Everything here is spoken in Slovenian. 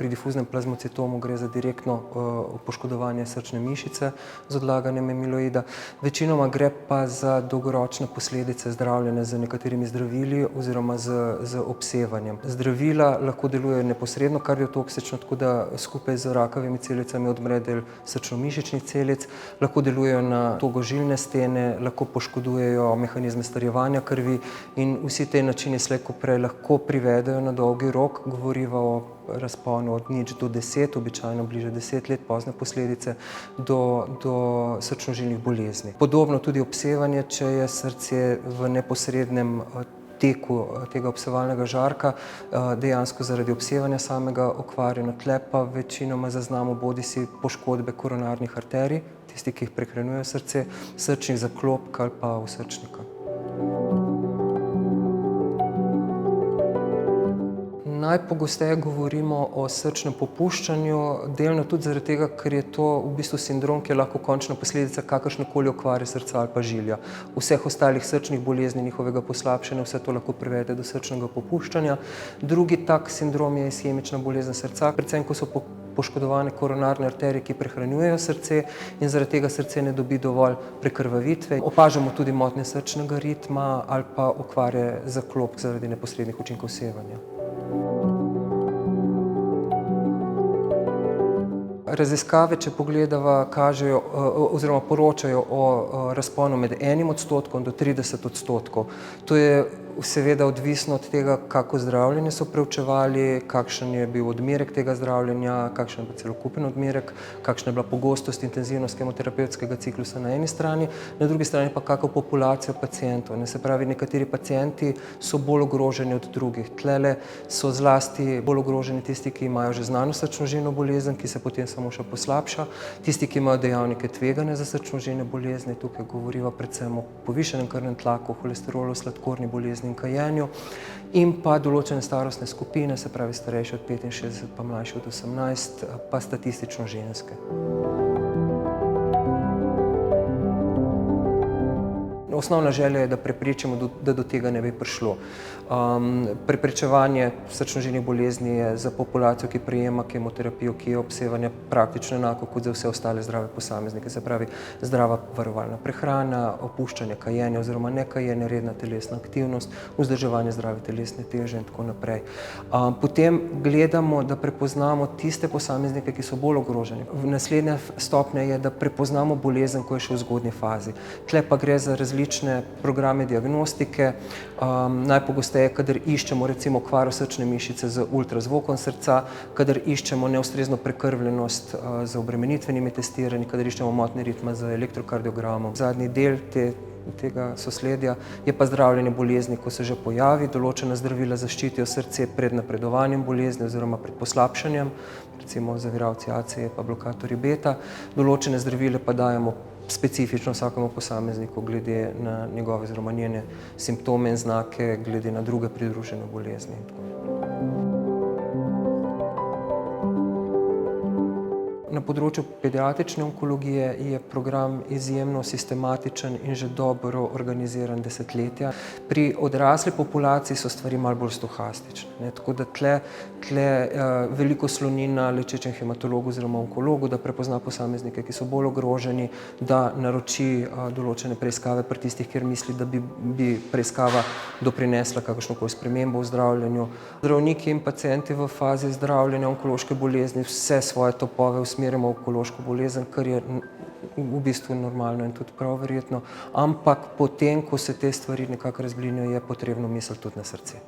pri difuznem plazmocitomu gre za direktno poškodovanje srčne mišice z odlaganjem amiloida. Večinoma gre pa za dolgoročne posledice zdravljenja z nekaterimi zdravili oziroma z obsevanjem. Zdravila lahko delujejo neposredno kardiotoksično, tako da skupaj z rakavimi celicami odmre del srčno-mišičnih celic, lahko delujejo na togožilne stene, lahko poškodujejo mehanizme starjevanja krvi in vsi te načini slej ko prej lahko privedejo na dolgi rok, govoriva o razponu od 0 do 10, običajno bliže 10 let, pozne posledice, do srčno-žilnih bolezni. Podobno tudi obsevanje, če je srce v neposrednem teku tega obsevalnega žarka, dejansko zaradi obsevanja samega okvarjeno. Tle pa večinoma zaznamo bodisi poškodbe koronarnih arterij, tisti, ki jih prehranjuje srce, srčnih zaklopk ali pa osrčnika. Najpogosteje govorimo o srčnem popuščanju, delno tudi zaradi tega, ker je to v bistvu sindrom, ki je lahko končna posledica kakršnekoli okvare srca ali pa žilja. Vseh ostalih srčnih bolezni, njihovega poslabšanja, vse to lahko privede do srčnega popuščanja. Drugi tak sindrom je ishemična bolezen srca, predvsem ko so poškodovane koronarne arterije, ki prehranjujejo srce in zaradi tega srce ne dobi dovolj prekrvavitve. Opažamo tudi motnje srčnega ritma ali pa okvare zaklopk zaradi neposrednih učinkov sevanja. Raziskave, če pogledava, kažejo oziroma poročajo o razponu med 1% do 30%. To je seveda odvisno od tega, kako zdravljenje so preučevali, kakšen je bil odmerek tega zdravljenja, kakšen je bil celokupen odmerek, kakšna je bila pogostost, intenzivnost kemoterapevtskega ciklusa na eni strani, na drugi strani pa kakšno populacijo pacientov. Se pravi, nekateri pacienti so bolj ogroženi od drugih. Tlele so zlasti bolj ogroženi tisti, ki imajo že znano srčno-žilno bolezen, ki se potem samo še poslabša, tisti, ki imajo dejavnike tveganja za srčno-žilne bolezni, tukaj govoriva predvsem o povišanem krvnem tlaku, holesterolu, sladkorni bolezni in kajenju, in pa določene starostne skupine, se pravi starejše od 65 pa mlajše od 18, pa statistično ženske. Osnovna želja je, da preprečimo, da do tega ne bi prišlo. Preprečevanje srčno-žilnih bolezni je za populacijo, ki prejema kemoterapijo, ki je obsevanja, praktično enako kot za vse ostale zdrave posameznike. Se pravi, zdrava varovalna prehrana, opuščanje kajenja oziroma nekajenja, redna telesna aktivnost, vzdrževanje zdrave telesne teže in tako naprej. Potem gledamo, da prepoznamo tiste posameznike, ki so bolj ogroženi. Naslednja stopnja je, da prepoznamo bolezen, ko je še v zgodnji fazi. Tle pa gre za različne programe diagnostike, najpogosteje, kadar iščemo recimo okvaro srčne mišice z ultrazvokom srca, kadar iščemo neustrezno prekrvljenost z obremenitvenimi testiranji, kadar iščemo motnje ritma z elektrokardiogramom. Zadnji del tega sosledja je pa zdravljenje bolezni, ko se že pojavi. Določena zdravila zaščitijo srce pred napredovanjem bolezni oziroma pred poslabšanjem, recimo zaviralci ACE pa blokatorji beta. Določene zdravile pa dajemo specifično vsakemu posamezniku glede na njegove oziroma njene simptome in znake, glede na druge pridružene bolezni. Na področju pediatrične onkologije je program izjemno sistematičen in že dobro organiziran desetletja. Pri odrasli populaciji so stvari malo bolj stohastične, tako da tle veliko sloni na lečečem hematologu oziroma onkologu, da prepozna posameznike, ki so bolj ogroženi, da naroči določene preiskave pri tistih, kjer misli, da bi preiskava doprinesla kakršnokoli spremembo v zdravljenju. Zdravniki in pacienti v fazi zdravljenja onkološke bolezni vse svoje topove usmerjamo v onkološko bolezen, kar je v bistvu normalno in tudi prav verjetno, ampak potem, ko se te stvari nekako razblinijo, je potrebno misliti tudi na srce.